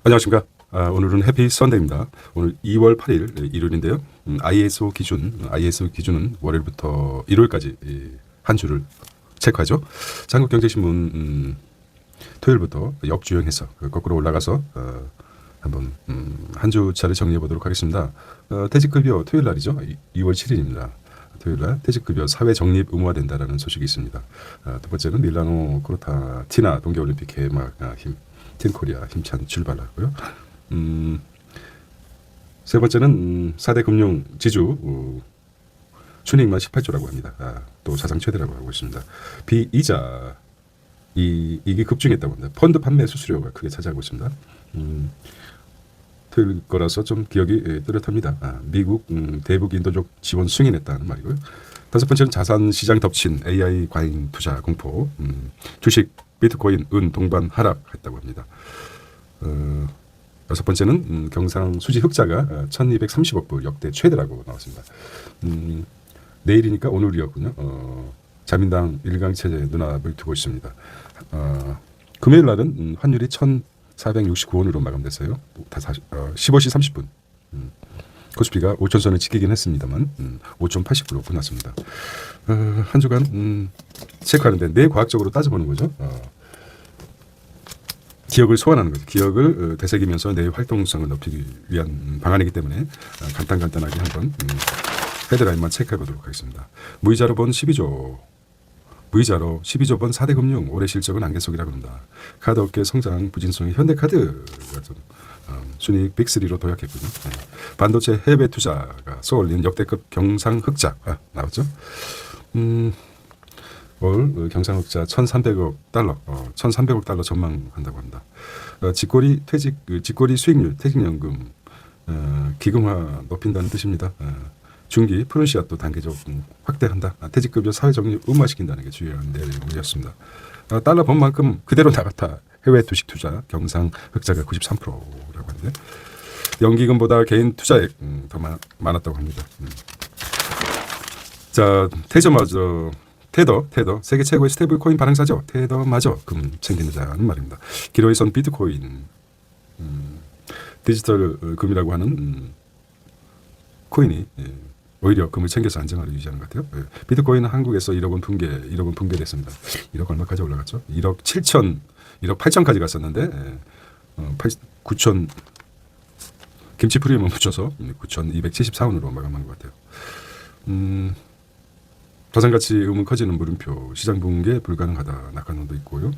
안녕하십니까. 오늘은 해피 선데이입니다. 오늘 2월 8일 일요일인데요. ISO 기준은 월요일부터 일요일까지 한 주를 체크하죠. 한국경제신문 토요일부터 역주행해서 거꾸로 올라가서 한번 한 주차를 정리해 보도록 하겠습니다. 퇴직급여 토요일 날이죠. 2월 7일입니다. 토요일날 퇴직급여 사회 적립 의무화된다라는 소식이 있습니다. 두 번째는 밀라노 코르타티나 동계올림픽 개막 팀코리아 힘찬 출발하고요. 세 번째는 4대 금융 지주 순이익만 18조라고 합니다. 또 사상 최대라고 하고 있습니다. 비이자 이익이 급증했다고 합니다. 펀드 판매 수수료가 크게 차지하고 있습니다. 토요일 거라서 좀 기억이 뚜렷합니다. 미국 대북 인도적 지원 승인했다는 말이고요. 다섯 번째는 자산 시장 덮친 AI 과잉 투자 공포, 주식 비트코인, 은 동반 하락했다고 합니다. 여섯 번째는 경상 수지 흑자가 1230억 불 역대 최대라고 나왔습니다. 내일이니까 오늘이었군요. 자민당 일강체제 눈앞을 두고 있습니다. 금요일 날은 환율이 1469원으로 마감됐어요. 15시 30분. 코스피가 5천선을 지키긴 했습니다만 5.89로 끝났습니다. 한 주간 체크하는데 내과학적으로 따져보는 거죠. 기억을 소환하는 거죠. 기억을 되새기면서 내 활동성을 높이기 위한 방안이기 때문에 간단하게 한번 헤드라인만 체크해 보도록 하겠습니다. 무이자로 본 12조. 무이자로 12조 번 4대 금융 올해 실적은 안개 속이라고 합니다. 카드 업계 성장 부진성의 현대카드가 좀 순이익 빅3로 도약했군요. 반도체 해외 투자가 쏘올린 역대급 경상 흑자 나왔죠. 올 경상 흑자 1,300억 달러, 1,300억 달러 전망한다고 합니다. 직거리 수익률, 퇴직연금 기금화 높인다는 뜻입니다. 중기 프론시아또 단계적 확대한다. 퇴직급여 사회적립 의무화시킨다는 게 주요한 내용이었습니다. 달러 번 만큼 그대로 나갔다. 해외 주식 투자 경상 흑자가 93%라고 하는데 연기금보다 개인 투자액 더 많았다고 합니다. 자, 테더 세계 최고의 스테이블 코인 발행사죠. 테더마저 금 챙긴다는 말입니다. 기로에 선 비트코인 디지털 금이라고 하는 코인이 오히려 금을 챙겨서 안정화를 유지하는 것 같아요. 비트코인은 한국에서 1억 원 붕괴됐습니다. 1억 얼마까지 올라갔죠? 1억 8천까지 갔었는데 9천 김치 프리미엄 붙여서 9,274원으로 마감한 것 같아요. 자산가치 의문 커지는 물음표, 시장 붕괴 불가능하다 낙관론도 있고요.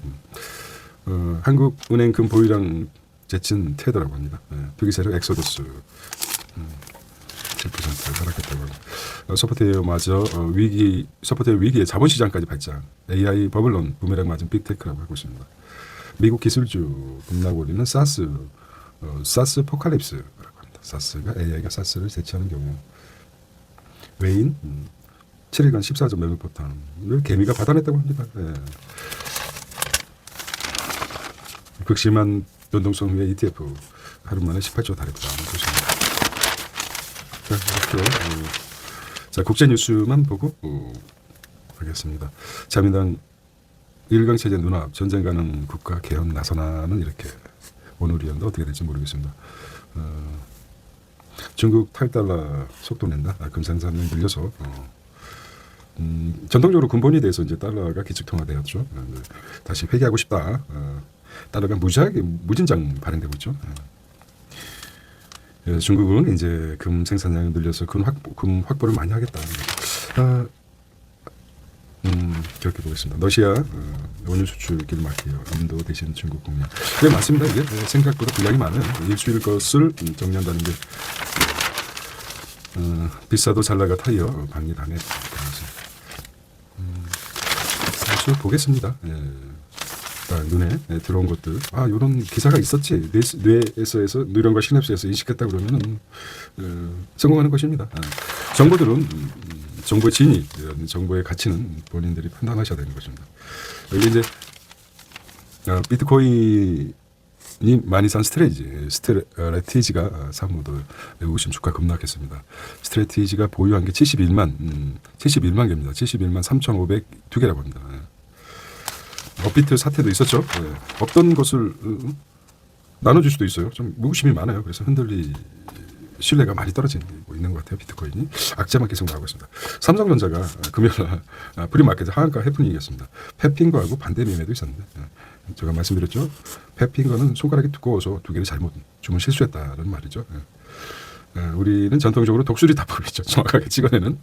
한국은행 금 보유량 제친 테더라고 합니다. 투기세력 엑소더스 7% 하락했다고 합니다. 소프트웨어마저 소프트웨어 위기에 자본시장까지 발장, AI 버블론 부메랑 맞은 빅테크라고 하고 있습니다. 미국 기술주 급락 올리는 사스 포칼립스라고 합니다. 사스가 AI가 사스를 대체하는 경우 외인 7일간 14점 매물 포탄을 개미가 받아냈다고 합니다. 극심한 변동성 후에 ETF 하루 만에 18조 달했다는 것입니다. 자, 국제 뉴스만 보고 하겠습니다. 자민당 일강체제 눈앞 전쟁 가능 국가 개헌 나서나는 이렇게 오늘이었는데 어떻게 될지 모르겠습니다. 중국 탈달러 속도 낸다. 금상산을 늘려서 전통적으로 근본에 대해서 이제 달러가 기축통화되었죠. 다시 회귀하고 싶다. 달러가 무진장 발행되고 있죠. 중국은 이제 금 생산량을 늘려서 금 확보를 많이 하겠다. 기억해 보겠습니다. 러시아 원유 수출길 막히요. 인도 대신 중국 공략. 네, 맞습니다. 이게 생각보다 분량이 많아요. 일수일 것을 정리한다는 게 비싸도 잘 나가 타이어 방일하네. 사실 보겠습니다. 눈에 들어온 것들, 이런 기사가 있었지. 뇌에서 뉴런과 시냅스에서 인식했다 그러면은 성공하는 것입니다. 정보들은 정보의 진위, 정보의 가치는 본인들이 판단하셔야 되는 것입니다. 여기 이제 비트코인이 많이 산 스트레티지가 사무도 외국신 주가 급락했습니다. 스트레티지가 보유한 게 71만 개입니다. 71만 3,502개라고 합니다. 업비트 사태도 있었죠. 없던 것을 나눠줄 수도 있어요. 좀 무구심이 많아요. 그래서 신뢰가 많이 떨어지고 있는 것 같아요. 비트코인이 악재만 계속 나오고 있습니다. 삼성전자가 금요일 프리마켓에 하한가 해프닝이었습니다. 페핑거하고 반대 매매도 있었는데 제가 말씀드렸죠. 페핑거는 손가락이 두꺼워서 두 개를 잘못 주문 실수했다는 말이죠. 우리는 전통적으로 독수리 타법이죠. 정확하게 찍어내는.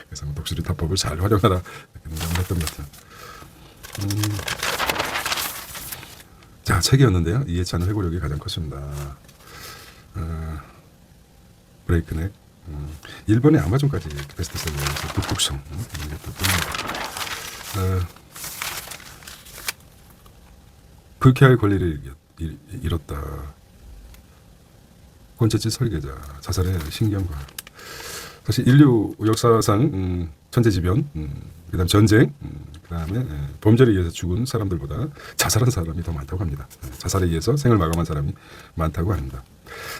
그래서 독수리 타법을 잘 활용하라 이렇게 했던 것 같아요. 자, 책이었는데요. 이해찬의 회고력이 가장 컸습니다. 브레이크넥. 일본의 아마존까지 베스트셀러에서 북극성. 불쾌할 권리를 잃었다. 콘체치 설계자, 자살의 신경과학. 사실 인류 역사상 천재지변, 그다음 전쟁, 그다음에 범죄에 의해서 죽은 사람들보다 자살한 사람이 더 많다고 합니다. 자살에 의해서 생을 마감한 사람이 많다고 합니다.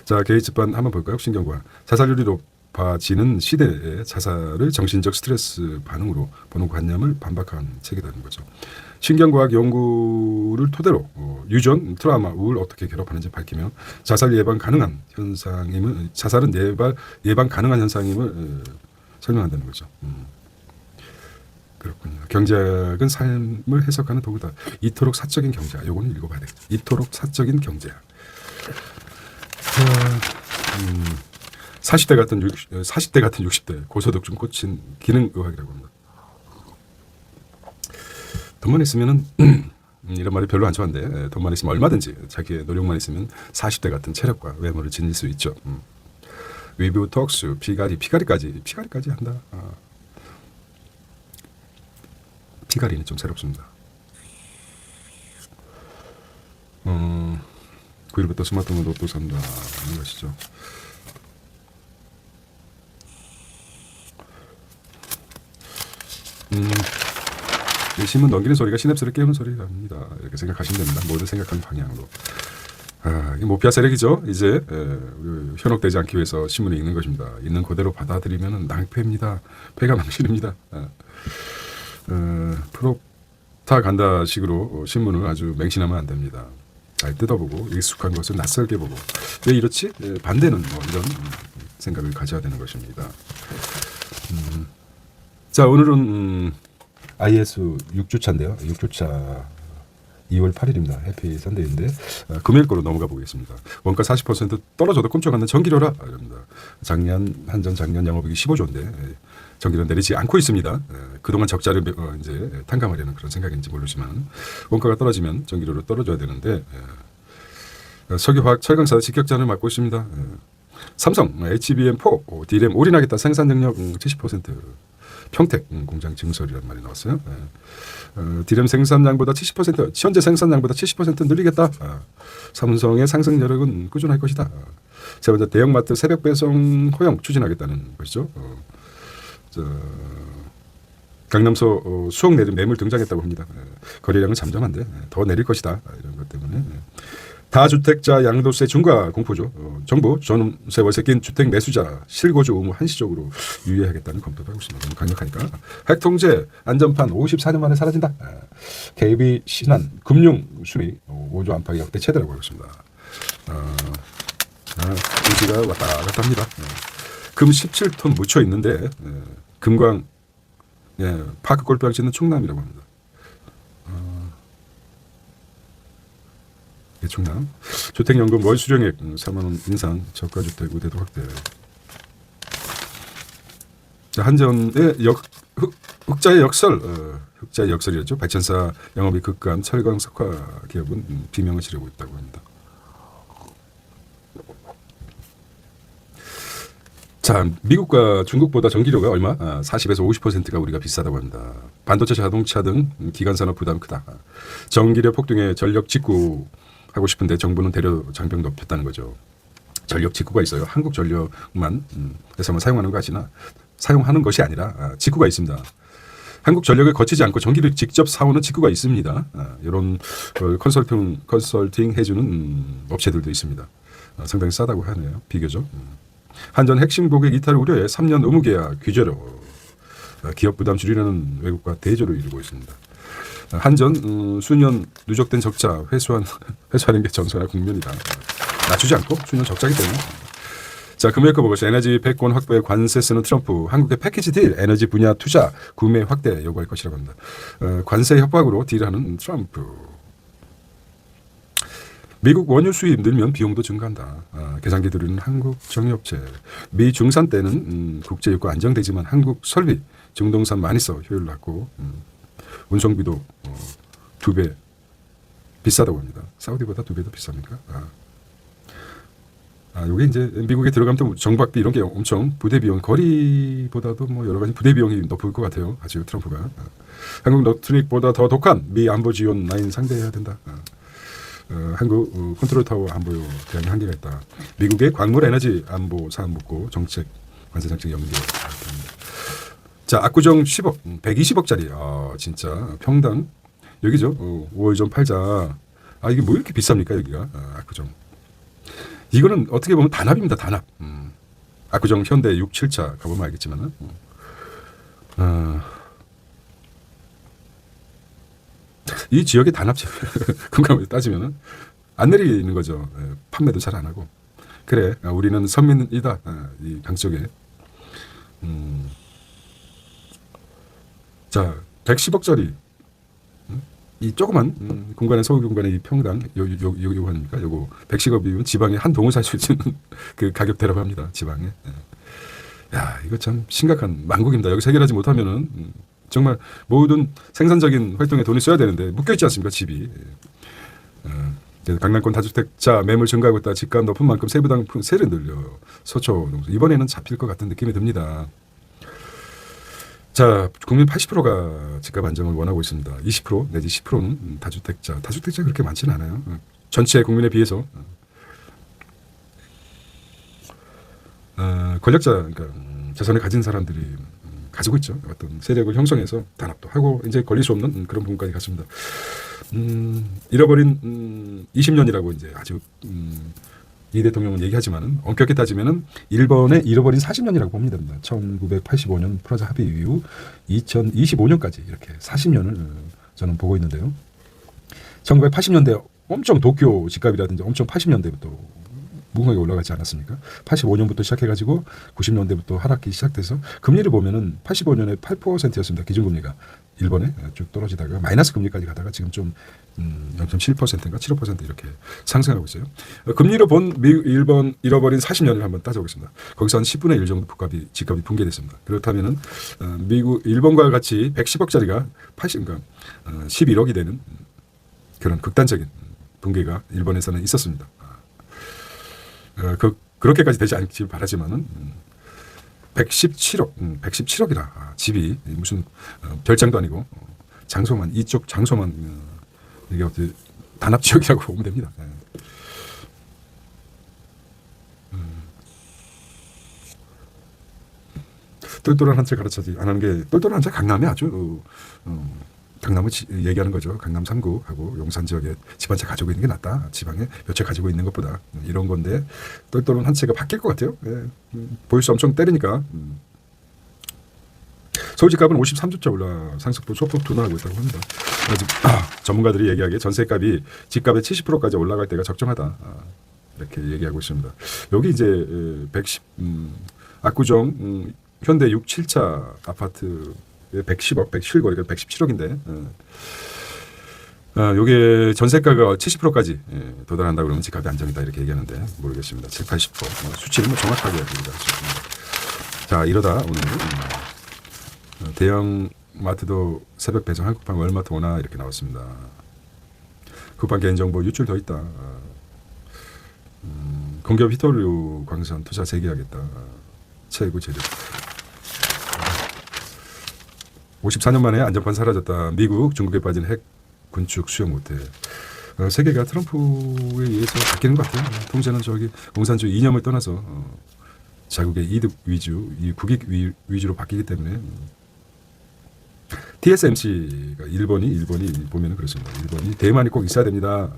자, 게이츠반 한번 볼까요? 신경과학. 자살률이 높아지는 시대에 자살을 정신적 스트레스 반응으로 보는 관념을 반박한 책이라는 거죠. 신경과학 연구를 토대로 유전, 트라우마, 우울 어떻게 결합하는지 밝히며 자살 예방 가능한 현상임을 자살은 예방 가능한 현상임을 설명한다는 거죠. 그렇군요. 경제학은 삶을 해석하는 도구다. 이토록 사적인 경제학. 요거는 읽어봐야 되겠죠. 이토록 사적인 경제학. 40대 같은 60대 고소득 중 꽂힌 기능의학이라고 합니다. 돈만 있으면은 이런 말이 별로 안 좋아한데 돈만 있으면 얼마든지 자기의 노력만 있으면 40대 같은 체력과 외모를 지닐 수 있죠. 위브톡스, 피가리까지 한다. 피가리는 좀 새롭습니다. 9일부터 스마트폰 로또 산다 하는 것이죠. 신문 넘기는 소리가 시냅스를 깨우는 소리랍니다. 이렇게 생각하시면 됩니다. 모든 생각하는 방향으로. 이게 모피아 세력이죠. 이제 현혹되지 않기 위해서 신문을 읽는 것입니다. 있는 그대로 받아들이면 낭패입니다. 패가 망신입니다. 프로파간다 식으로 신문을 아주 맹신하면 안 됩니다. 잘 뜯어보고 익숙한 것을 낯설게 보고 왜 이렇지? 반대는 이런 생각을 가져야 되는 것입니다. 자, 오늘은 IS 6주차인데요. 6주차 2월 8일입니다. 해피 선데이인데 금요일 거로 넘어가 보겠습니다. 원가 40% 떨어져도 꼼짝 않는 전기료라. 작년 영업이익이 15조인데 전기료 내리지 않고 있습니다. 그동안 적자를 이제 탕감하려는 그런 생각인지 모르지만 원가가 떨어지면 전기료로 떨어져야 되는데 석유화학 철강사 직격탄을 맞고 있습니다. 삼성 HBM4 D램 올인하겠다. 생산 능력 70%. 평택 공장 증설이라는 말이 나왔어요. D램 생산량보다 70%, 현재 생산량보다 70% 늘리겠다. 삼성의 상승 여력은 꾸준할 것이다. 세 번째, 대형마트 새벽 배송 허용 추진하겠다는 것이죠. 강남소 수억 내린 매물 등장했다고 합니다. 거래량은 잠잠한데 더 내릴 것이다. 이런 것 때문에. 다주택자 양도세 중과 공포죠. 정부 전세 월세 낀 주택 매수자 실거주 의무 한시적으로 유예하겠다는 검토도 하고 있습니다. 너무 강력하니까. 핵통제 안전판 54년 만에 사라진다. KB 신한 금융 순위 5조 안팎의 역대 최대라고 하고 있습니다. 인지가 왔다 갔다 합니다. 금 17톤 묻혀 있는데 금광 파크 골프장 짓는 충남이라고 합니다. 충남 주택연금 월 수령액 4만 원 인상, 저가주택 우대도 확대. 자, 한전의 흑자의 역설, 흑자의 역설이었죠. 발전사 영업이 급감, 철강 석화 기업은 비명을 지르고 있다고 합니다. 자, 미국과 중국보다 전기료가 얼마? 40에서 50%가 우리가 비싸다고 합니다. 반도체, 자동차 등 기간산업 부담 크다. 전기료 폭등에 전력 직구 하고 싶은데 정부는 대려 장벽 높였다는 거죠. 전력 직구가 있어요. 한국 전력만 회사만 사용하는 것이 아니라 직구가 있습니다. 한국 전력을 거치지 않고 전기를 직접 사오는 직구가 있습니다. 이런 컨설팅 해주는 업체들도 있습니다. 상당히 싸다고 하네요. 비교적. 한전 핵심 고객 이탈 우려에 3년 의무계약 규제로 기업 부담 줄이려는 외국과 대조를 이루고 있습니다. 한전 수년 누적된 적자 회수하는 게 정서나 국면이다. 낮추지 않고 수년 적자기 때문에. 자, 금요일 거 보겠습니다. 에너지 패권 확보에 관세 쓰는 트럼프. 한국의 패키지 딜, 에너지 분야 투자, 구매 확대 요구할 것이라고 합니다. 관세 협박으로 딜하는 트럼프. 미국 원유 수입 늘면 비용도 증가한다. 계산기 두르는 한국 정유업체. 미 중산 때는 국제 유가 안정되지만 한국 설비, 중동산 많이 써 효율 낮고 운송비도 2배 비싸다고 합니다. 사우디보다 2배 더 비쌉니까? 요게 이제 미국에 들어가면 또 정박비 이런 게 엄청 부대 비용, 거리보다도 뭐 여러 가지 부대 비용이 높을 것 같아요. 아주 트럼프가. 한국 노트릭보다 더 독한 미 안보 지원 라인 상대해야 된다. 한국 컨트롤 타워 안보에 대한 한계가 있다. 미국의 광물 에너지 안보 사안 묻고 정책 관세 정책 연계. 자, 압구정 10억, 120억짜리. 진짜 평당 여기죠. 5월 좀 팔자. 이게 뭐 이렇게 비쌉니까 여기가? 압구정. 이거는 어떻게 보면 단합입니다. 단합. 압구정 현대 6, 7차 가보면 알겠지만은. 이 지역의 단합 금감을 따지면은 안 내리는 거죠. 판매도 잘 안 하고. 그래, 우리는 선민이다. 이 강 쪽에. 자, 110억짜리. 이 조그만 공간에 서울 공간에 이 평당 요거 아닙니까? 요거 110억이면 지방에 한 동을 살 수 있는 그 가격대라고 합니다. 지방에. 야, 이거 참 심각한 망국입니다. 여기서 해결하지 못하면은 정말 모든 생산적인 활동에 돈이 써야 되는데 묶여 있지 않습니까? 집이. 강남권 다주택자 매물 증가하고 있다. 집값 높은 만큼 세부당 세를 늘려요. 서초 이번에는 잡힐 것 같은 느낌이 듭니다. 자, 국민 80%가 집값 안정을 원하고 있습니다. 20% 내지 10%는 다주택자 그렇게 많지는 않아요. 전체 국민에 비해서. 권력자, 그러니까 재산을 가진 사람들이 가지고 있죠. 어떤 세력을 형성해서 단합도 하고 이제 걸릴 수 없는 그런 부분까지 갔습니다. 잃어버린 20년이라고 이제 아주 이 대통령은 얘기하지만은 엄격히 따지면은 일본의 잃어버린 40년이라고 봅니다. 1985년 프라자 합의 이후 2025년까지 이렇게 40년을 저는 보고 있는데요. 1980년대 엄청 도쿄 집값이라든지 엄청 80년대부터 무궁하게 올라가지 않았습니까? 85년부터 시작해가지고 90년대부터 하락기 시작돼서 금리를 보면은 85년에 8%였습니다. 기준금리가 일본에 쭉 떨어지다가 마이너스 금리까지 가다가 지금 좀 0.7%인가 7% 이렇게 상승하고 있어요. 금리로 본 일본 잃어버린 40년을 한번 따져보겠습니다. 거기서 한 10분의 1 정도 집값이 붕괴됐습니다. 그렇다면은 일본과 같이 110억짜리가 11억이 되는 그런 극단적인 붕괴가 일본에서는 있었습니다. 그렇게까지 되지 않길 바라지만은 117억이라 집이 무슨 별장도 아니고 장소만 이쪽 장소만 이게 어떻게 단합 지역이라고 보면 됩니다. 똘똘한 한 채 가르쳐지 안 하는 게 똘똘한 한 채 강남에 아주 강남을 얘기하는 거죠. 강남 3구하고 용산 지역에 집 한 채 가지고 있는 게 낫다. 지방에 몇 채 가지고 있는 것보다 이런 건데 똘똘한 한 채가 바뀔 것 같아요. 보유세 엄청 때리니까. 서울 집값은 53주째 올라 상승폭 소폭 둔화하고 있다고 합니다. 전문가들이 얘기하기에 전세값이 집값의 70%까지 올라갈 때가 적정하다. 이렇게 얘기하고 있습니다. 여기 이제 110 압구정 현대 6, 7차 아파트 110억, 107거리가 117억인데, 요게 전세가가 70%까지 도달한다 그러면 집값이 안정이다 이렇게 얘기하는데 모르겠습니다. 7, 80% 수치를 뭐 정확하게 얘기할 수 있습니다. 자, 이러다 오늘 대형 마트도 새벽 배송 한국판 월마트 오나 이렇게 나왔습니다. 쿠팡 개인정보 유출 더 있다. 공기업 히토류 광산 투자 재개하겠다. 최고 재료. 54년 만에 안전판 사라졌다. 미국, 중국에 빠진 핵 군축 수용 못해. 세계가 트럼프에 의해서 바뀌는 것 같아요. 통제는 저기 공산주의 이념을 떠나서 자국의 이득 위주, 이 국익 위주로 바뀌기 때문에 TSMC가 일본이 보면은 그렇습니다. 일본이 대만이 꼭 있어야 됩니다.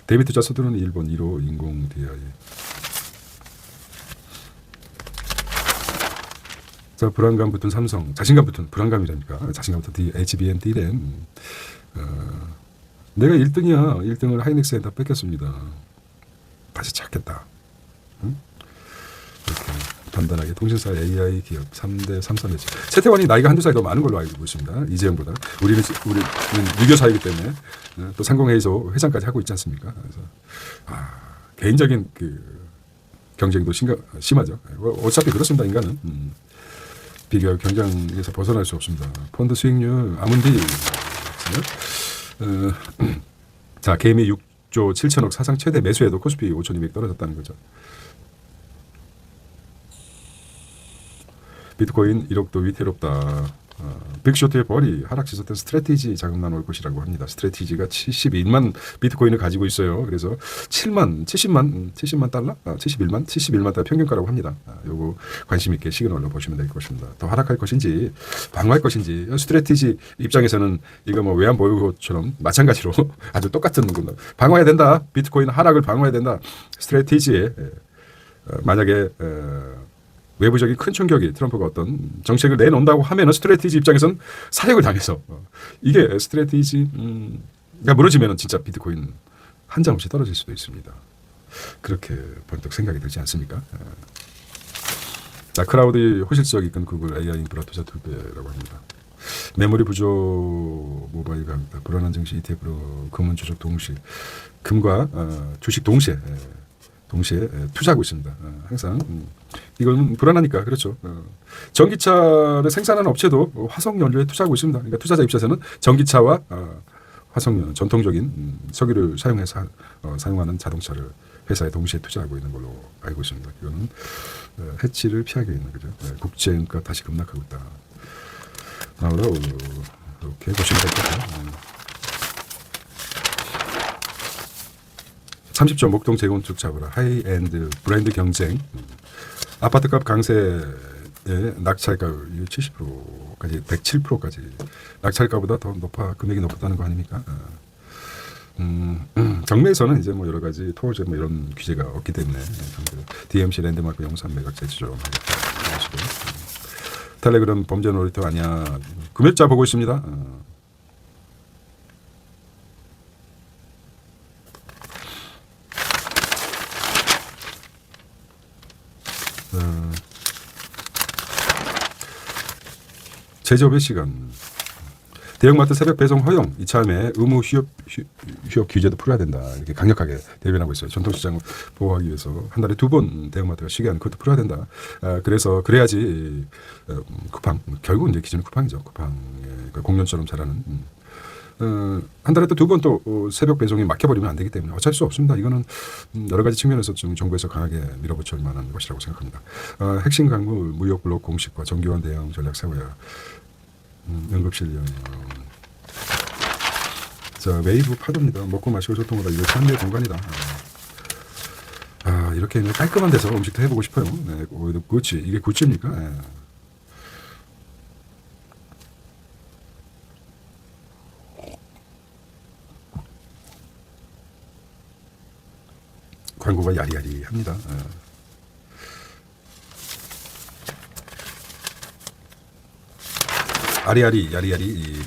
대미 투자 서두르는 일본 1호 인공 AI. 자, 불안감 붙은 삼성, 자신감 붙은 불안감이라니까. 자신감 붙은 HBM D램. 내가 1등이야. 1등을 하이닉스에다 뺏겼습니다. 다시 찾겠다. 응? 이렇게 단단하게 통신사 AI 기업 3대 3선 매치. 최태원이 나이가 한두 살 더 많은 걸로 알고 있습니다. 이재용보다. 우리는 유교 사이기 때문에 또 상공회의소 회장까지 하고 있지 않습니까? 그래서 개인적인 그 경쟁도 심하죠. 어차피 그렇습니다. 인간은. 비교 경쟁에서 벗어날 수 없습니다. 펀드 수익률 아문디. 자, 개미 6조 7천억 사상 최대 매수에도 코스피 5,200 떨어졌다는 거죠. 비트코인 1억도 위태롭다. 빅쇼트의 벌이 하락 시섰던 스트래티지 자금만 올 것이라고 합니다. 스트래티지가 71만 비트코인을 가지고 있어요. 그래서 70만 달러? 71만 달러 평균가라고 합니다. 요거 관심 있게 시그널로 보시면 될 것입니다. 더 하락할 것인지 방어할 것인지 스트래티지 입장에서는 이거 뭐 외환 보유고처럼 마찬가지로 아주 똑같은 거구나. 방어해야 된다. 비트코인 하락을 방어해야 된다. 스트래티지에 만약에 외부적인 큰 충격이 트럼프가 어떤 정책을 내놓는다고 하면 스트래티지 입장에서는 사역을 당해서 이게 스트래티지가 무너지면 진짜 비트코인 한 장 없이 떨어질 수도 있습니다. 그렇게 번뜩 생각이 들지 않습니까? 자, 크라우드 호실적 이끈 구글 AI 인프라 투자 2배라고 합니다. 메모리 부족, 모바일 강타, 불안한 증시 ETF로 금은 주식 동시, 금과 주식 동시에 투자하고 있습니다. 항상 이건 불안하니까 그렇죠. 전기차를 생산하는 업체도 화석 연료에 투자하고 있습니다. 그러니까 투자자 입장에서는 전기차와 화석 전통적인 석유를 사용해서 사용하는 자동차를 회사에 동시에 투자하고 있는 걸로 알고 있습니다. 이거는 해치를 피하기 위한 거죠. 국제유가 다시 급락하고 있다. 나오라 이렇게 보시면 될 것 같아요. 30조 목동 재건축 잡으라. 하이엔드 브랜드 경쟁. 아파트값 강세에 낙찰가 70%까지 107%까지 낙찰가보다 더 금액이 높았다는 거 아닙니까? 경매에서는 이제 뭐 여러 가지 토어제 뭐 이런 규제가 없기 때문에 DMC 랜드마크 영산 매각 제주점 텔레그램 범죄 놀이터 아니야. 금액자 보고 있습니다. 제조업의 시간. 대형마트 새벽 배송 허용 이참에 의무 휴업 규제도 풀어야 된다. 이렇게 강력하게 대변하고 있어요. 전통시장을 보호하기 위해서 한 달에 2번 대형마트가 쉬게 하는 그것도 풀어야 된다. 그래서 그래야지 쿠팡 결국은 이제 기존의 쿠팡이죠. 쿠팡의 공룡처럼 자라는 한 달에 또 2번 또 새벽 배송이 막혀버리면 안 되기 때문에 어쩔 수 없습니다. 이거는 여러 가지 측면에서 좀 정부에서 강하게 밀어붙일 만한 것이라고 생각합니다. 핵심 강구 무역 블록 공식과 정기환 대응 전략 세워야 응급실 연영. 자, 웨이브 파도입니다. 먹고 마시고 소통하다. 이거 삶의 공간이다. 이렇게 깔끔한 데서 음식도 해보고 싶어요. 네, 구찌. 이게 구찌입니까? 네. 광고가 야리야리합니다. 아리아리 야리야리.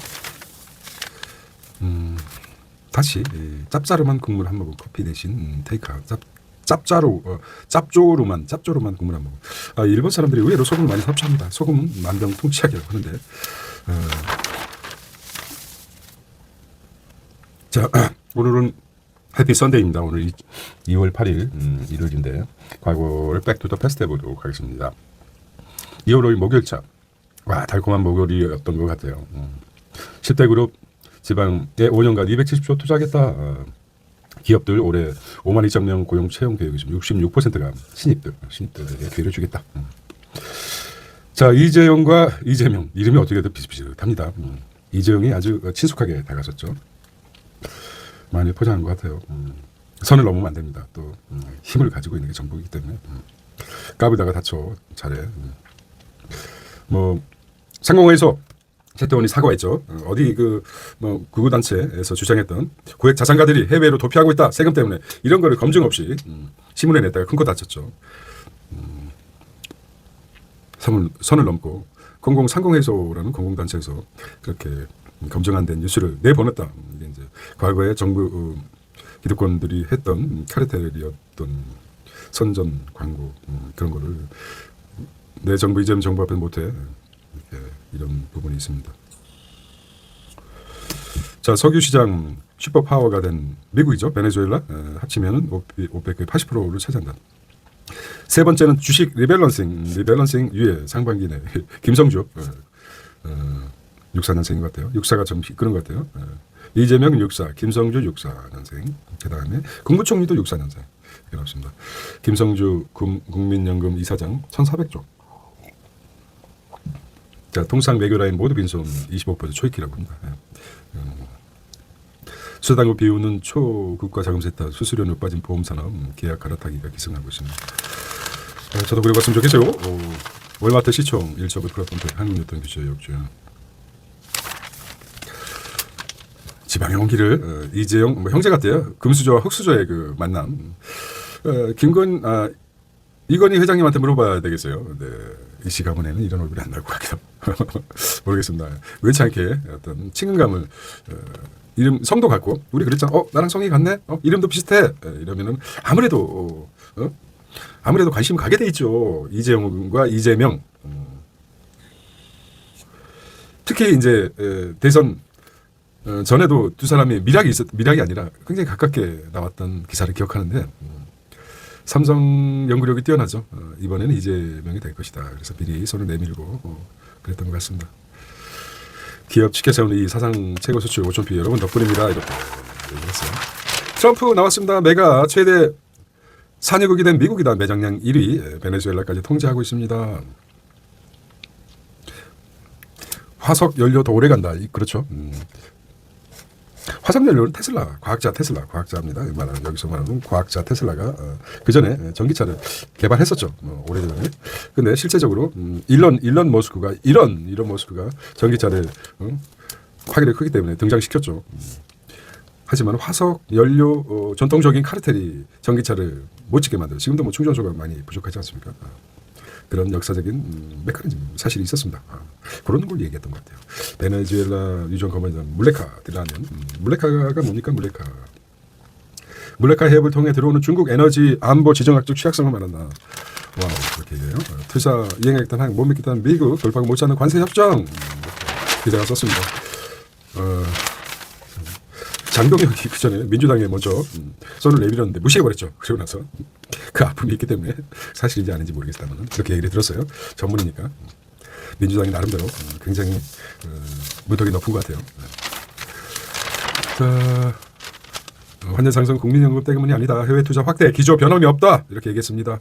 다시 짭짜름한 국물 한 모금 커피 대신 테이크아웃. 짭조름한 국물 한 모금. 일본 사람들이 의외로 소금을 많이 섭취합니다. 소금은 만병통치약이라고 하는데. 자, 오늘은 해피 선데이입니다. 오늘 2월 8일 일요일인데 과거를 백투더 패스트 해보도록 하겠습니다. 2월 5일 목요일자. 와, 달콤한 목요일이었던 것 같아요. 10대 그룹 지방에 5년간 270조 투자하겠다. 기업들 올해 5만 2천 명 고용 채용 계획이 지금 66%가 신입들에게 기회를 주겠다. 자, 이재용과 이재명 이름이 어떻게든 비슷비슷합니다. 이재용이 아주 친숙하게 다가섰죠. 많이 포장한 것 같아요. 선을 넘으면 안 됩니다. 또 힘을 가지고 있는 게 정부이기 때문에 까불다가 다쳐 잘해. 뭐 상공회의소 최태원이 사과했죠. 어디 구구단체에서 주장했던 고액 자산가들이 해외로 도피하고 있다. 세금 때문에 이런 거를 검증 없이 신문에 냈다가 큰 거 다쳤죠. 선을 넘고 공공상공회소라는 공공단체에서 그렇게 검증 안 된 뉴스를 내보냈다. 이게 이제 과거에 정부 기득권들이 했던 카르텔이었던 선전 광고 그런 거를 내 정부 이재명 정부 앞에 못해 이런 부분이 있습니다. 자, 석유 시장 슈퍼파워가 된 미국이죠. 베네수엘라 합치면은 오펙의 80%를 차지한다. 세 번째는 주식 리밸런싱 위에 상반기 내 김성주 육사년생인 것 같아요. 육사가 좀 그런 것 같아요. 이재명 육사, 김성주 육사년생. 그다음에 국무총리도 육사년생. 이렇게 나왔습니다. 김성주 국민연금 이사장 1,400조. 자, 통상 외교라인 모두 빈손 25% 초익이라고 합니다. 수당급 비우는 초국가 자금 세탁, 수수료로 빠진 보험산업, 계약 갈아타기가 기승하고 있습니다. 저도 그래 봤으면 좋겠어요. 월마트 시총 1조 플랫폼 한국유통 규제 역주. 지방의 온기를 이재용 형제 같아요. 금수저와 흑수저의 그 만남. 이건희 회장님한테 물어봐야 되겠어요. 네. 이 시 가문에는 이런 얼굴이 안 나올 것 같기도 모르겠습니다. 왜지 않게 어떤 친근감을 이름 성도 같고 우리 그랬잖아. 나랑 성이 같네. 이름도 비슷해. 이러면은 아무래도 관심 가게 돼 있죠. 이재용과 이재명. 특히 이제 대선 전에도 두 사람이 밀약이 아니라 굉장히 가깝게 나왔던 기사를 기억하는데 삼성 연구력이 뛰어나죠. 이번에는 이재명이 될 것이다. 그래서 미리 손을 내밀고 그랬던 것 같습니다. 기업 지켜세우는 이 사상 최고 수출 5,000피 여러분 덕분입니다. 이렇게 얘기했어요. 트럼프 나왔습니다. 메가 최대 산유국이 된 미국이다. 매장량 1위 베네수엘라까지 통제하고 있습니다. 화석 연료 더 오래 간다. 그렇죠. 화석 연료는 과학자입니다. 여기서 말하는 과학자 테슬라가 그 전에 전기차를 개발했었죠. 오래전에. 근데 실제적으로 일론 머스크가 전기차를 파괴력이 크기 때문에 등장시켰죠. 하지만 화석 연료 전통적인 카르텔이 전기차를 못 짓게 만들어요. 지금도 충전소가 많이 부족하지 않습니까? 그런 역사적인 메커니즘 사실이 있었습니다. 그런 걸 얘기했던 것 같아요. 베네수엘라 유전 거머니는 물레카라면 물레카가 뭡니까? 물레카 해협을 통해 들어오는 중국 에너지 안보 지정학적 취약성을 말한다. 와우, 그렇게 얘기해요. 투자 이행하겠다는 한국 못 믿겠다는 미국 돌파가 못지 않는 관세 협정 기자가 썼습니다. 장동혁이 그 전에 민주당에 먼저 손을 내밀었는데 무시해버렸죠. 그러고 나서 그 아픔이 있기 때문에 사실인지 아닌지 모르겠다면 그렇게 얘기를 들었어요. 전문이니까. 민주당이 나름대로 굉장히 무덕이 높은 것 같아요. 자, 환율 상승 국민연금 때문이 아니다. 해외 투자 확대 기조 변함이 없다. 이렇게 얘기했습니다.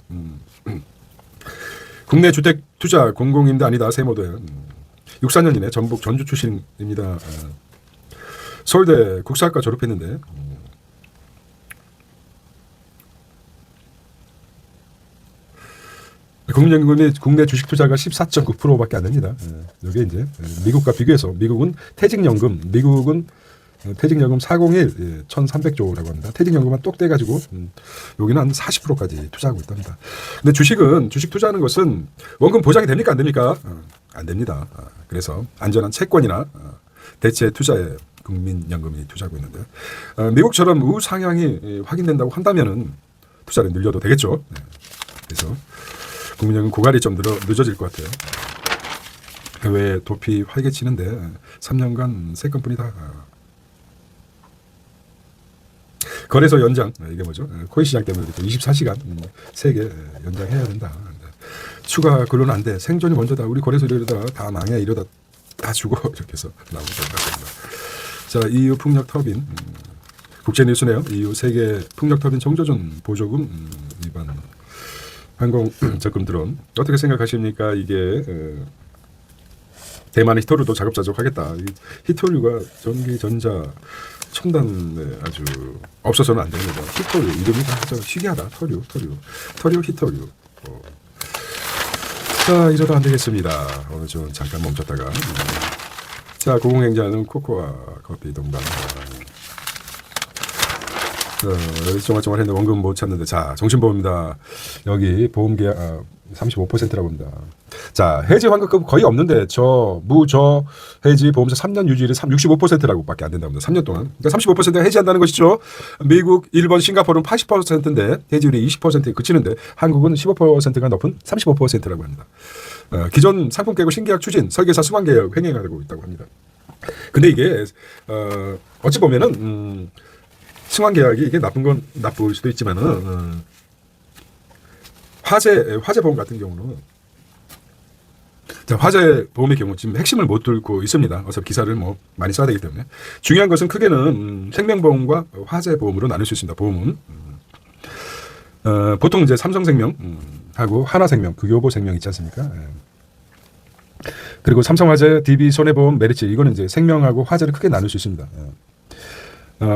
국내 주택 투자 공공임대 아니다. 세모도요. 64년이네. 전북 전주 출신입니다. 서울대 국사학과 졸업했는데 국민연금이 국내 주식 투자가 14.9%밖에 안 됩니다. 이게 이제 미국과 비교해서 미국은 퇴직연금 401 1,300조라고 합니다. 퇴직연금만 똑 떼가지고 여기는 한 40%까지 투자하고 있답니다. 근데 주식 투자하는 것은 원금 보장이 됩니까 안 됩니까? 안 됩니다. 그래서 안전한 채권이나 대체 투자에 국민연금이 투자하고 있는데 미국처럼 우상향이 확인된다고 한다면은 투자를 늘려도 되겠죠. 그래서 국민연금 고갈이 좀 늦어질 것 같아요. 해외 도피 활개치는데 3년간 3건뿐이다. 거래소 연장 이게 뭐죠? 코인 시장 때문에 24시간 세계 연장해야 된다. 추가 근로는 안 돼. 생존이 먼저다. 우리 거래소 이러다 다 망해. 이러다 다 죽어. 이렇게 해서 나오는 것 같습니다. 자, EU 풍력 터빈 국제 뉴스네요. EU 세계 풍력 터빈 정조준 보조금 위반 항공 적금 드론 어떻게 생각하십니까? 이게 대만의 히토류도 자급자족하겠다. 히토류가 전기 전자 첨단에 아주 없어서는 안 됩니다. 히토류 이름이 아주 희귀하다. 터류 히토류. 자, 이러다 안 되겠습니다. 오늘 좀 잠깐 멈췄다가 자, 고공행자는 코코아 커피 동반. 여기 조마조마 했는데 원금 못 찾는데 자, 정신보험입니다. 여기 보험계약 35%라고 합니다. 자, 해지 환급금 거의 없는데 무저 해지 보험사 3년 유지율이 65%라고 밖에 안 된다고 합니다. 3년 동안. 그러니까 35%가 해지한다는 것이죠. 미국, 일본, 싱가포르는 80%인데 해지율이 20%에 그치는데 한국은 15%가 높은 35%라고 합니다. 기존 상품 개고 신계약 추진, 설계사 수강 계약 횡행하고 있다고 합니다. 근데 이게 어찌 보면은 승환 계약이 이게 나쁠 수도 있지만은 화재 보험 같은 경우는 자, 화재 보험의 경우 지금 핵심을 못 뚫고 있습니다. 어차피 기사를 뭐 많이 써야 되기 때문에 중요한 것은 크게는 생명보험과 화재 보험으로 나눌 수 있습니다. 보험은 보통 이제 삼성생명 하고 하나생명, 규교보생명 있지 않습니까? 그리고 삼성화재, DB 손해보험, 메리츠 이거는 이제 생명하고 화재를 크게 나눌 수 있습니다.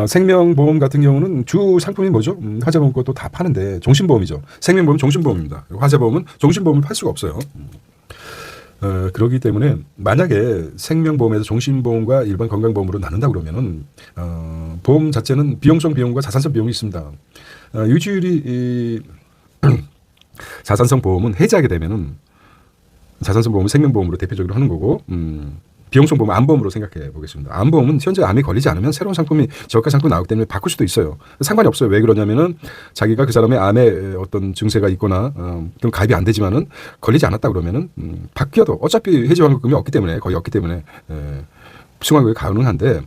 생명보험 같은 경우는 주 상품이 뭐죠? 화재보험 것도 다 파는데 종신보험이죠. 생명보험은 종신보험입니다. 화재보험은 종신보험을 팔 수가 없어요. 그렇기 때문에 만약에 생명보험에서 종신보험과 일반 건강보험으로 나눈다 그러면은 보험 자체는 비용성 비용과 자산성 비용이 있습니다. 유지율이 자산성 보험은 해지하게 되면은 자산성 보험은 생명보험으로 대표적으로 하는 거고 비용성 보험은 암보험으로 생각해 보겠습니다. 암보험은 현재 암에 걸리지 않으면 새로운 상품이 저가 상품이 나오기 때문에 바꿀 수도 있어요. 상관이 없어요. 왜 그러냐면은 자기가 그 사람의 암에 어떤 증세가 있거나 그럼 가입이 안 되지만은 걸리지 않았다 그러면은 바뀌어도 어차피 해지환급금이 없기 때문에 거의 없기 때문에 승환계획이 가능한데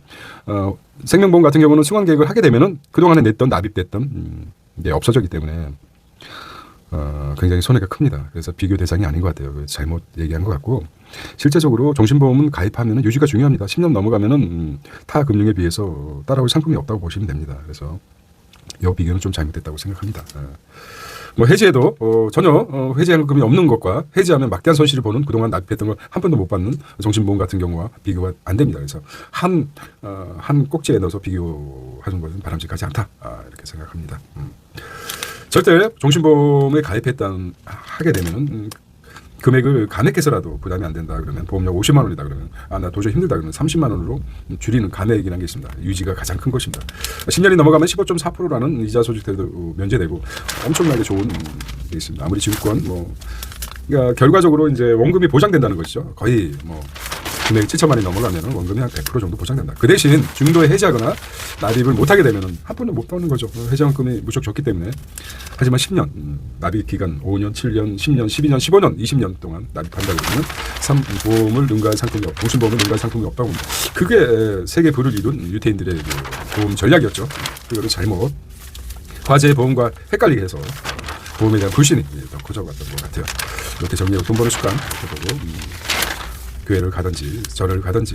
생명보험 같은 경우는 승환계획을 하게 되면은 그동안에 냈던 납입됐던 이게 없어졌기 때문에 굉장히 손해가 큽니다. 그래서 비교 대상이 아닌 것 같아요. 잘못 얘기한 것 같고 실제적으로 종신보험은 가입하면 유지가 중요합니다. 10년 넘어가면은 타 금융에 비해서 따라올 상품이 없다고 보시면 됩니다. 그래서 이 비교는 좀 잘못됐다고 생각합니다. 뭐 해지해도 전혀 해지환급금이 없는 것과 해지하면 막대한 손실을 보는 그동안 납입했던 걸 한 번도 못 받는 종신보험 같은 경우와 비교가 안 됩니다. 그래서 한 꼭지에 넣어서 비교하는 것은 바람직하지 않다 이렇게 생각합니다. 절대 종신보험에 하게 되면 금액을 감액해서라도 부담이 안 된다 그러면 보험료 50만 원이다 그러면 나 도저히 힘들다 그러면 30만 원으로 줄이는 감액이라는 게 있습니다. 유지가 가장 큰 것입니다. 10년이 넘어가면 15.4%라는 이자 소득세도 면제되고 엄청나게 좋은 게 있습니다. 아무리 지급권 그러니까 결과적으로 이제 원금이 보장된다는 것이죠. 거의 금액이 7천만 원이 넘어가면 원금이 한 100% 정도 보장된다. 그 대신 중도에 해지하거나 납입을 못하게 되면 한 푼도 못 받는 거죠. 해지환급금이 무척 적기 때문에. 하지만 10년 납입 기간 5년, 7년, 10년, 12년, 15년, 20년 동안 납입한다고 그러면 보험을 능가할 상품이 종신보험을 능가할 상품이 없다고 합니다. 그게 세계 부를 이룬 유태인들의 보험 전략이었죠. 그거를 잘못 화재 보험과 헷갈리게 해서 보험에 대한 불신이 더 커져갔던 것 같아요. 이렇게 정리하고 돈 버는 습관 해보고 교회를 가든지 절을 가든지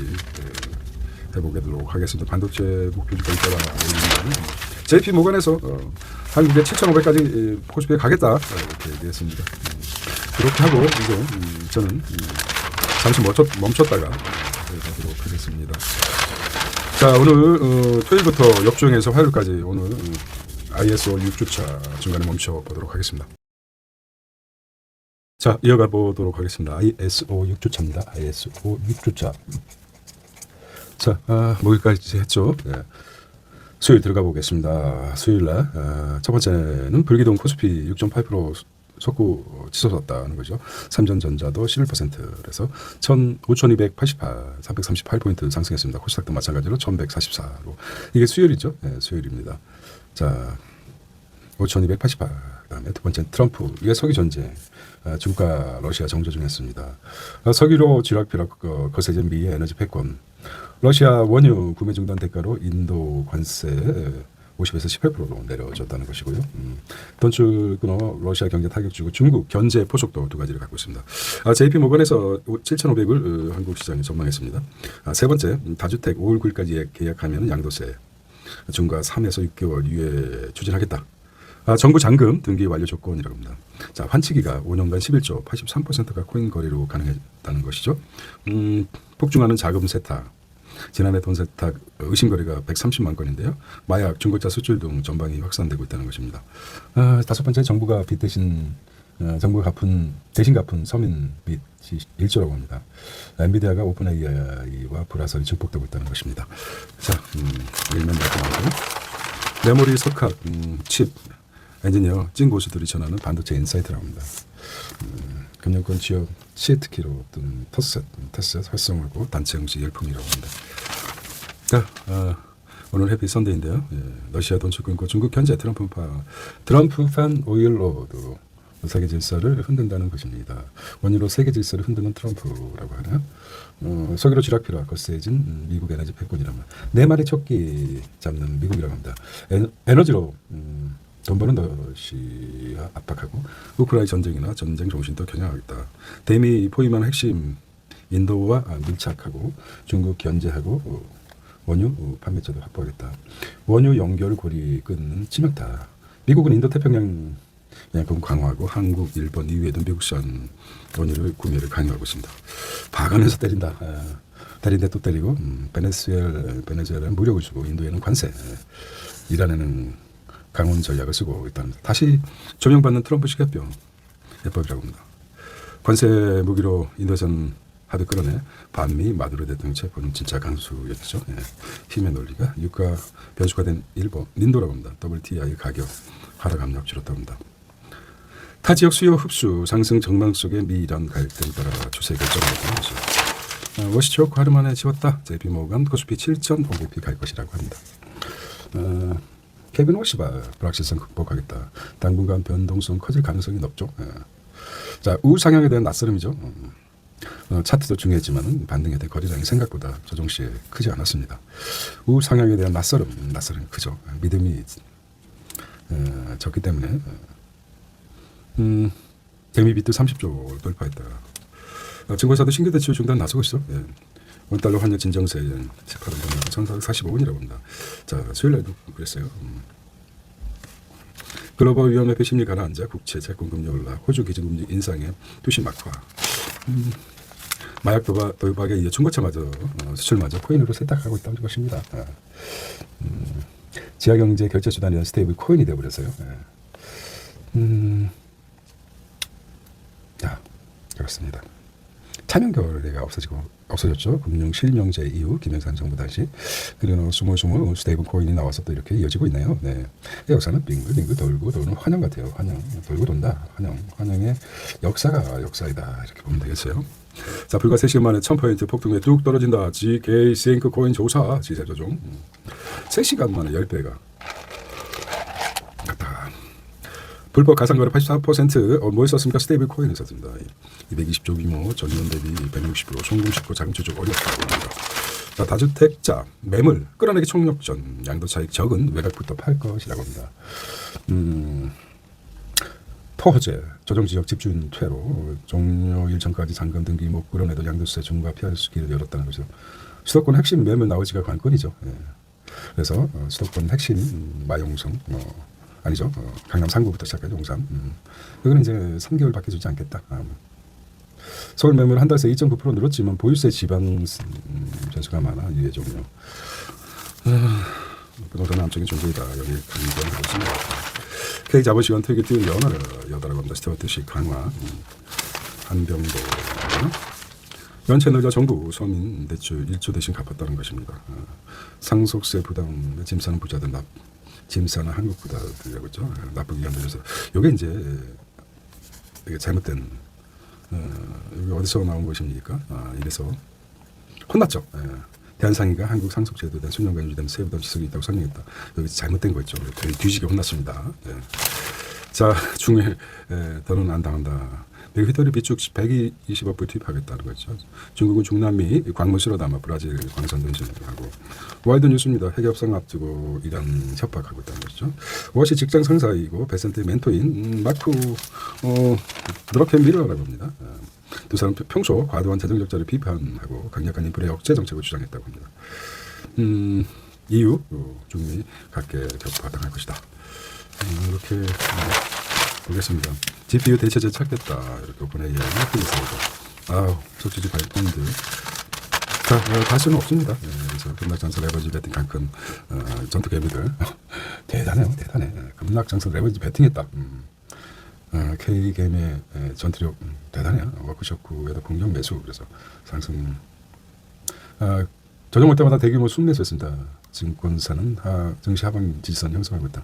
해보도록 하겠습니다. 반도체 목표주가 있다가 JP 모건에서 한국에 7,500까지 코스피에 가겠다 이렇게 얘기했습니다. 그렇게 하고 이제 저는 잠시 멈췄다가 가도록 하겠습니다. 자, 오늘 토요일부터 역주행해서 화요일까지 오늘 ISO 6주차 중간에 멈춰보도록 하겠습니다. 자, 이어가 보도록 하겠습니다. ISO 6주차입니다. ISO 6주차. 자, 목요일까지 했죠. 네. 수요일 들어가 보겠습니다. 수요일날 첫 번째는 불기둥 코스피 6.8% 속구 치솟았다는 거죠. 삼전전자도 11%에서 5,288, 338포인트 상승했습니다. 코스닥도 마찬가지로 1,144로. 이게 수요일이죠. 네, 수요일입니다. 자, 5,288. 그다음에 두 번째는 트럼프 이게 석유 전쟁, 중국과 러시아 정조 중했습니다. 석유로 쥐락펴락 거세진 미의 에너지 패권, 러시아 원유 구매 중단 대가로 인도 관세 50에서 18%로 내려졌다는 것이고요. 돈줄 끊어 러시아 경제 타격 주고 중국 견제 포석도 두 가지를 갖고 있습니다. JP 모건에서 7,500을 한국 시장에 전망했습니다. 세 번째, 다주택 5월 9일까지 계약하면 양도세 중과 3에서 6개월 유예 추진하겠다. 정부 잔금 등기 완료 조건이라고 합니다. 자, 환치기가 5년간 11조 83%가 코인 거래로 가능했다는 것이죠. 폭증하는 자금 세탁, 지난해 돈 세탁 의심 거래가 130만 건인데요. 마약, 중고차 수출 등 전방이 확산되고 있다는 것입니다. 다섯 번째, 정부가 빚 대신 정부가 대신 갚은 서민 빚이 1조라고 합니다. 엔비디아가 오픈 AI와 불화설이 증폭되고 있다는 것입니다. 자, 일면 말씀하고 메모리 석학 칩 엔지니어 찐 고수들이 전하는 반도체 인사이트라고 합니다. 금융권 지역 시애트키로 어떤 터셋 활성화하고 단체 응시 열풍이라고 합니다. 자, 오늘 해피 선데이인데요. 예, 러시아 돈 출근과 중국 견제 트럼프판 오일로드 세계 질서를 흔든다는 것입니다. 원유로 세계 질서를 흔드는 트럼프라고 하나요? 석유로 쥐락펴락 거세진 미국 에너지 패권이라면 네 마리 토끼 잡는 미국이라고 합니다. 에너지로 돈 버는 러시아 압박하고 우크라이나 전쟁이나 전쟁 정신도 겨냥하겠다. 대미 포위만 핵심 인도와 밀착하고 중국 견제하고 원유 판매처도 확보하겠다. 원유 연결고리 끊는 치명타. 미국은 인도 태평양 양품 강화하고 한국, 일본 이외에도 미국산 원유를 구매를 강요하고 있습니다. 봐가면서 때린다. 때린데 또 때리고 베네수엘라는 무력을 주고 인도에는 관세. 이란에는 강원 전략을 쓰고 있답니다. 다시 조명받는 트럼프 식약병 해법이라고 합니다. 관세 무기로 인도에선 합의 끌어내 반미 마두로 대통령 체포는 진짜 강수였죠. 예. 힘의 논리가 유가 변수가 된 일본 인도라고 합니다. WTI 가격 하락 압력 줄었다고 합니다. 타 지역 수요 흡수 상승 전망 속에 미 이란 갈등 따라 추세 결정됐다는 것이죠. 워시초크 하루 만에 지웠다. JP 모건 코스피 7,500피 갈 것이라고 합니다. 케빈 워시바 불확실성 극복하겠다. 당분간 변동성 커질 가능성이 높죠. 예. 자, 우상향에 대한 낯설음이죠. 차트도 중요했지만 반등에 대한 거리량이 생각보다 조정 시에 크지 않았습니다. 우상향에 대한 낯설음이 크죠. 믿음이 적기 때문에 대미비트 30조 돌파했다. 증권사도 신규 대출 중단 나서고 있어. 예. 원달러 환율 진정세 18원 1,445원이라고 합니다. 자, 수요일날도 그랬어요. 글로벌 위험의 배심리 가라앉아 국채 채권금리 올라 호주 기준금리 인상에 투심 악화. 마약 도박에 이어 중고차마저 수출마저 코인으로 세탁하고 있다는 것입니다. 지하경제 결제수단이란 스테이블 코인이 되어버렸어요. 그렇습니다. 차명결례가 없어졌죠. 금융 실명제 이후 김영삼 정부 당시 그리고 스몰 스테이블 코인이 나와서 또 이렇게 이어지고 있네요. 네. 역사는 빙글빙글 돌고 도는 환영 같아요. 환영 돌고 돈다. 환영의 역사가 역사이다. 이렇게 보면 되겠어요. 자, 불과 3시간 만에 1000% 폭등에 뚝 떨어진다. GK 싱크 코인 조사 지세 조정. 3시간 만에 10배가 갔다. 불법 가상거래 84%. 뭘 썼습니까? 스테이블 코인을 썼습니다. 220조 규모, 전년 대비 160% 송금 쉽고 자금 조작 어렵다고 합니다. 자, 다주택자 매물 끌어내기 총력전 양도 차익 적은 외곽부터 팔 것이라고 합니다. 토호제 조정지역 집주인 퇴로 종료일 전까지 잔금 등기 못 끌어내도 양도세 중과 피할 수 길을 열었다는 것이죠. 수도권 핵심 매물 나오지가 관건이죠. 예. 그래서 수도권 핵심 마용성 아니죠. 강남 상구부터 시작해서 용산. 이거는 이제 3개월밖에 주지 않겠다. 서울 매물 한 달 새 2.9% 늘었지만 보유세 지방 변수가 많아. 유예 종료. 부동산 암적인 존재이다. 여기 강조하고 있습니다. K 자본시간 퇴기 띄운 연화를 여다라고 합니다. 스튜어트식 강화. 한병도. 연체 늘자 정부 서민 대출 1조 대신 갚았다는 것입니다. 상속세 부담 짐 싸는 부자들 짐 싸는 한국 부자들이라고 했죠. 나쁘게 만들어서 이게 이제 이게 잘못된 여기 어디서 나온 것입니까? 이래서 혼났죠. 대한상의가 한국 상속제도에 대한 수년간 유지되는 세부담 지속이 있다고 설명했다. 여기 잘못된 거 있죠. 뒤지게 혼났습니다. 자, 중에 더는 안 당한다. 휘터리 비축 120억 불 투입하겠다는 거죠. 중국은 중남미 광물 실어 담아 브라질 광산 던지는 하고 와이드 뉴스입니다. 핵 협상 앞두고 이란 협박하고 있다는 것이죠. 워시 직장 상사이고 베센트의 멘토인 마크 드러켄 미러라고 합니다. 두 사람 평소 과도한 재정 적자를 비판하고 강력한 인플레 억제 정책을 주장했다고 합니다. 이후 중미 각계 격파당할 것이다. 이렇게 보겠습니다. GPU 대체제 찾겠다. 이렇게 오픈AI 있습니다. 속지지 발권들. 자, 갈 수는 없습니다. 그래서 급락장사 레버리지 배팅 강큰 전투 개미들 대단해요. 대단해. 급락장사 레버리지 배팅했다. K게임의 전투력 대단해요. 워크숍구에다 공격 매수. 그래서 상승. 조정할 때마다 대규모 순매수했습니다. 증권사는 증시 하방 지지선 형성하고 있다.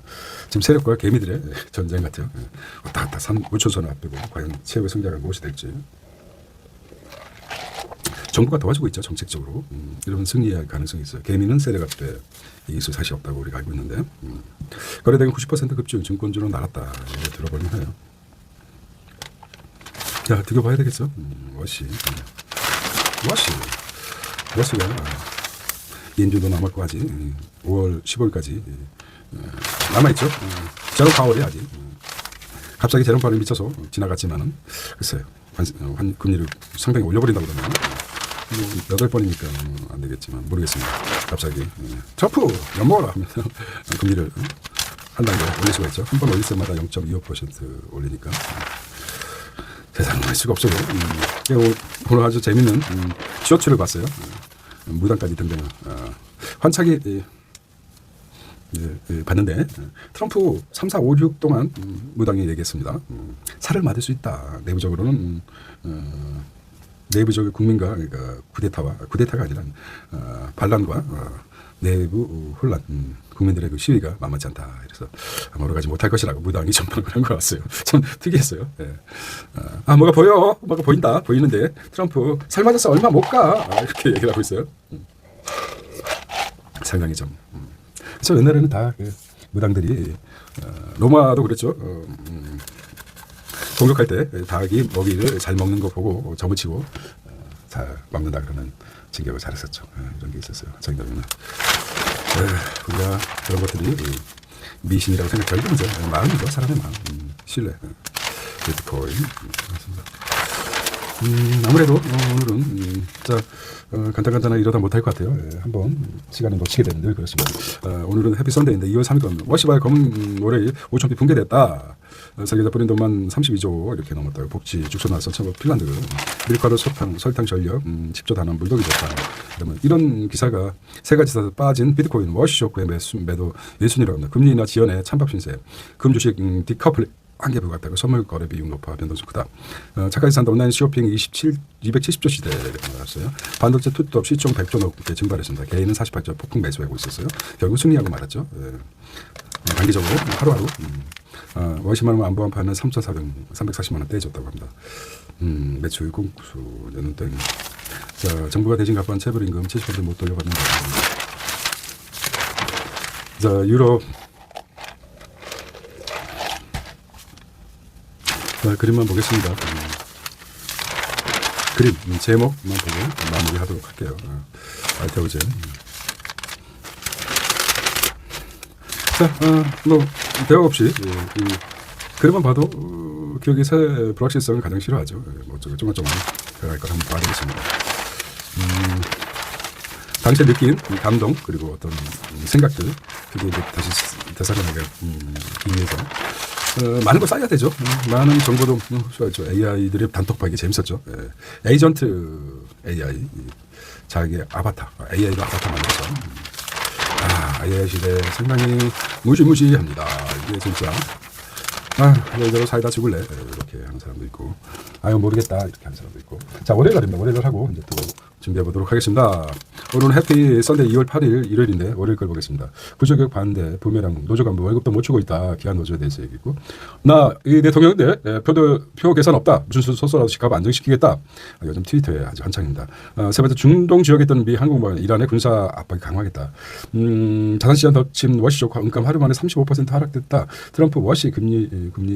지금 세력과 개미들의 전쟁 같아요. 왔다 갔다 5천선 앞두고 과연 최후의 승자가 무엇이 될지. 정부가 도와주고 있죠. 정책적으로. 이런 승리할 가능성이 있어요. 개미는 세력 앞에 이길 수 사실 없다고 우리가 알고 있는데 거래대금 90% 급증 증권주로 날았다. 들어볼만 해요. 자, 두고 봐야 되겠어. 워시가 인주도 남았고 아직 5월 15일까지 남아있죠. 제롬 파월이 아직 갑자기 제롬 파월이 미쳐서 지나갔지만은 글쎄요. 금리를 상당히 올려버린다고 그러면 8번이니까 안 되겠지만 모르겠습니다. 갑자기 트럼프 연모라 하면서 금리를 한 단계 올릴 수가 있죠. 한 번 올릴 때마다 0.25% 올리니까 세상은 할 수가 없어요. 오늘 아주 재밌는 쇼츠를 봤어요. 무당까지 등대는 환차기 봤는데 트럼프 3, 4, 5, 6 동안 무당이 얘기했습니다. 살을 맞을 수 있다. 내부적으로는 내부적 국민과 그러니까 쿠데타가 아니라 반란과 내부 혼란, 국민들의 그 시위가 만만치 않다. 그래서 아마 가지 못할 것이라고 무당이 전파를 그런 것 같아요. 참 특이했어요. 예. 뭐가 보이는데 트럼프 살 맞아서 얼마 못 가. 이렇게 얘기를 하고 있어요. 상당히 좀. 그래서 옛날에는 다 그 무당들이 로마도 그랬죠. 공격할 때 닭이 먹이를 잘 먹는 거 보고 점을 치고 잘 먹는다 그러는 진격을 잘했었죠. 이런 게 있었어요. 정답은 우리가 그런 것들이 미신이라고 생각하기 문제. 마음이죠. 사람의 마음. 신뢰. 비트코인. 아무래도 오늘은 간단하게 이러다 못할 것 같아요. 한번 시간을 놓치게 되는 늘 그렇습니다. 오늘은 해피 선데이인데 2월 3일 워시바의 검은 월요일 5,000비 붕괴됐다. 세계에서 뿌린 돈만 32조 이렇게 넘었다고. 복지, 축소 나서 처벌 핀란드, 밀가루, 설탕 전력, 10조 단원 물독이 좋다. 그러면 이런 기사가 세 가지 사서 빠진 비트코인 워시쇼크의 매도 1순위라고 합니다. 금리 인하 지연에 찬밥 신세, 금주식 디커플 한개 부각되고 선물 거래 비용 높아 변동성 크다. 차까지 산다 온라인 쇼핑 270조 시대에 나왔어요. 반도체 투톱 시총 100조 넘게 증발했습니다. 개인은 48조 폭풍 매수하고 있었어요. 결국 승리하고 말았죠. 단기적으로 하루하루 워시만 원 안보한 판은 340만 원 떼줬다고 합니다. 매출 공수 연운땡. 자, 정부가 대신 갚은 체불임금 70% 못 돌려받는다. 자, 유럽. 자, 그림만 보겠습니다. 그림 제목만 보고 마무리하도록 할게요. 알테오젠. 자, 대화 없이 그림만 봐도 기억의 새 불확실성을 가장 싫어하죠. 뭐 조금조금 들어갈 걸 한번 봐야겠습니다. 당시에 느낀 감동 그리고 어떤 생각들 그게 이제 다시 되살아나게 위해서. 많은 거 쌓아야 되죠. 많은 정보도 써야죠. AI들의 단톡방이 재밌었죠. 에이전트 AI 자기의 아바타 AI로 아바타 만들어서 AI 시대 상당히 무시무시합니다. 이게 진짜 너희들 사이다 죽을래 이렇게 하는 사람도 있고 모르겠다 이렇게 하는 사람도 있고. 자, 월요일 날입니다. 월요일 하고 이제 또 준비해 보도록 하겠습니다. 오늘은 해피 선데이 2월 8일 일요일인데 월요일 걸 보겠습니다. 부적격 반대 부메랑 노조 간부 월급도 못 주고 있다. 기한 노조에 대해서 얘기했고 나 이 대통령인데 표 계산 없다. 무슨 소소라도 시값 안정시키겠다. 요즘 트위터에 아주 한창입니다. 세 번째 중동 지역에 있던 미 항공모함 이란의 군사 압박이 강화하겠다. 자산시장 덮친 워시쇼크 은감 하루 만에 35% 하락됐다. 트럼프 워시 금리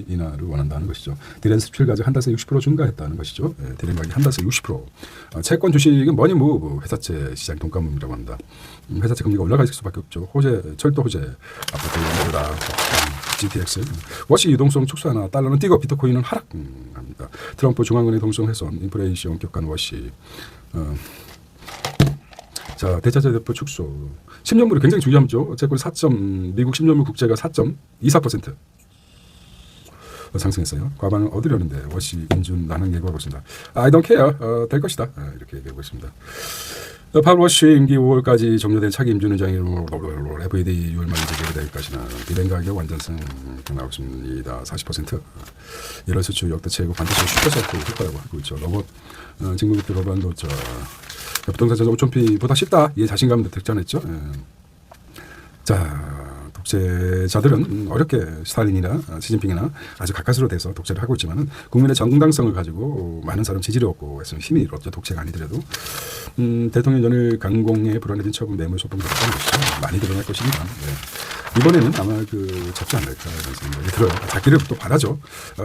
인하를 원한다는 것이죠. 디렌 수출 가격 한 달새 60% 증가했다는 것이죠. 디렌 가격이 한 달새 60%. 채권 주식은 뭐니 회사채 시장 돈가물이라고 합니다. 회사채 금리가 올라갈 수밖에 없죠. 철도 호재 아파트 연료다. GTX 워시 유동성 축소하나 달러는 뛰고 비트코인은 하락합니다. 트럼프 중앙은행 동성 훼손 인플레이션 격간 워시. 자, 대차제 대표 축소. 10년물이 굉장히 중요하죠. 채권 미국 10년물 국채가 4.24% 상승했어요. 과반은 얻으려는데 워시 인준 나는 예고하고 있습니다. I don't care. 될 것이다. 이렇게 얘기하고 있습니다. 파월 워시 임기 5월까지 종료된 차기 임준 의장으로 FED 6월 말 재개될 것이나 비된 가격 완전성 나오고 있습니다. 40%. 1월 수출 역대 최고 반드시 10% 효과라고 하고 있죠. 로봇 직무부터 로봇 노조 부동산 전자 5,000피보다 쉽다. 이에 자신감도 득점했죠. 자, 독재자들은 어렵게 스탈린이나 시진핑이나 아주 가까스로 돼서 독재를 하고 있지만은 국민의 정당성을 가지고 많은 사람 지지를 얻고 했으면 힘이 잃었죠. 독재가 아니더라도. 대통령 연일 강공에 불안해진 처분 매물 소송 같은 것이 많이 드러날 것입니다. 네. 이번에는 아마 잡지 않을까 이런 생각이 들어요. 잡기를 또 바라죠.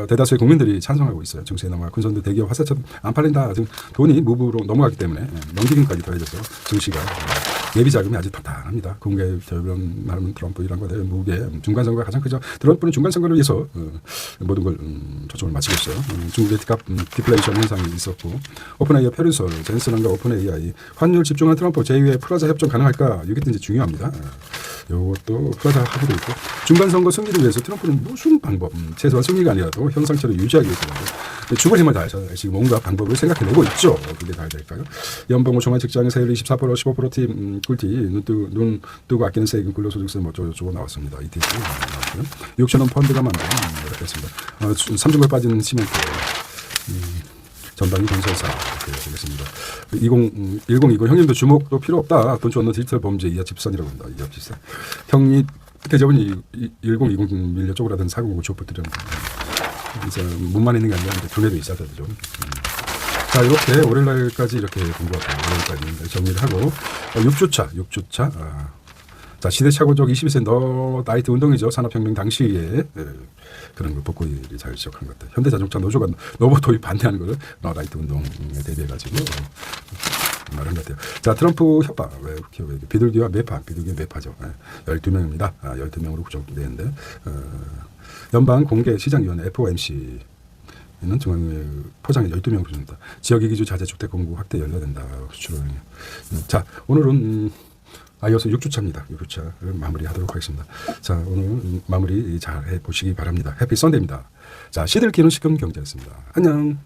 대다수의 국민들이 찬성하고 있어요. 정치에 넘어가 큰손도 대기업 화살처럼 안 팔린다. 지금 돈이 무부로 넘어가기 때문에 넘기금까지 더해져서 증시가 예비 자금이 아주 탄탄합니다. 공개 결변 말하면 트럼프 이런 거대 무게 중간 선거가 가장 크죠. 트럼프는 중간 선거를 위해서 모든 걸 초점을 맞추고 있어요. 중국의 디플레이션 현상이 있었고 오픈AI 페르솔 젠슨과 오픈AI 환율 집중한 트럼프 제2의 프라자 협정 가능할까 이게 이제 중요합니다. 이것도 프라자 합의도 있고 중간 선거 승리를 위해서 트럼프는 무슨 방법 최소한 승리가 아니라도 현상처럼 유지하기 위해서 죽을 힘을 다해서 지금 뭔가 방법을 생각해내고 있죠. 그게 다 될까요? 연봉 중간 직장의 세율 24% 15%팀 꿀티 눈 뜨고 아끼는 세금 근로소득세 뭐 저거 나왔습니다. ETC 나왔고요. 6천 원 펀드가 만든 이렇게 했습니다. 3중에 빠진 시멘트 전방위 건설사 이렇게 보겠습니다. 1020 형님도 주목도 필요 없다. 돈 쫓는 디지털 범죄 이하 집산이라고 합니다. 이하 집산. 형이 대접은 1020 밀려 쪼그라든 사고고 좁부들은 이제 문만 있는 게 아니라 두뇌도 있어야 되죠. 자, 이렇게 월요일날까지 이렇게 본 것 같아요. 월요일까지 정리를 하고 6주차. 자, 시대착오적 21세 나이트 운동이죠. 산업혁명 당시에 그런 거 복구일이 잘 지적한 것 같아요. 현대자동차 노조가 로봇 도입 반대하는 걸 나이트 운동에 대비해가지고 말한 것 같아요. 자, 트럼프 협박. 비둘기와 매파. 비둘기 매파죠. 12명입니다. 12명으로 구성되는데 연방 공개 시장위원회 FOMC 는 중앙 포장에 12명으로 구성된다. 지역의 기준 자재 주택 공급 확대 연료된다. 수출을. 자, 오늘은 이어서 6주차입니다. 6주차를 마무리하도록 하겠습니다. 자, 오늘 마무리 잘 해보시기 바랍니다. 해피 선데이입니다. 자, 시들 기는 시금 경제였습니다. 안녕.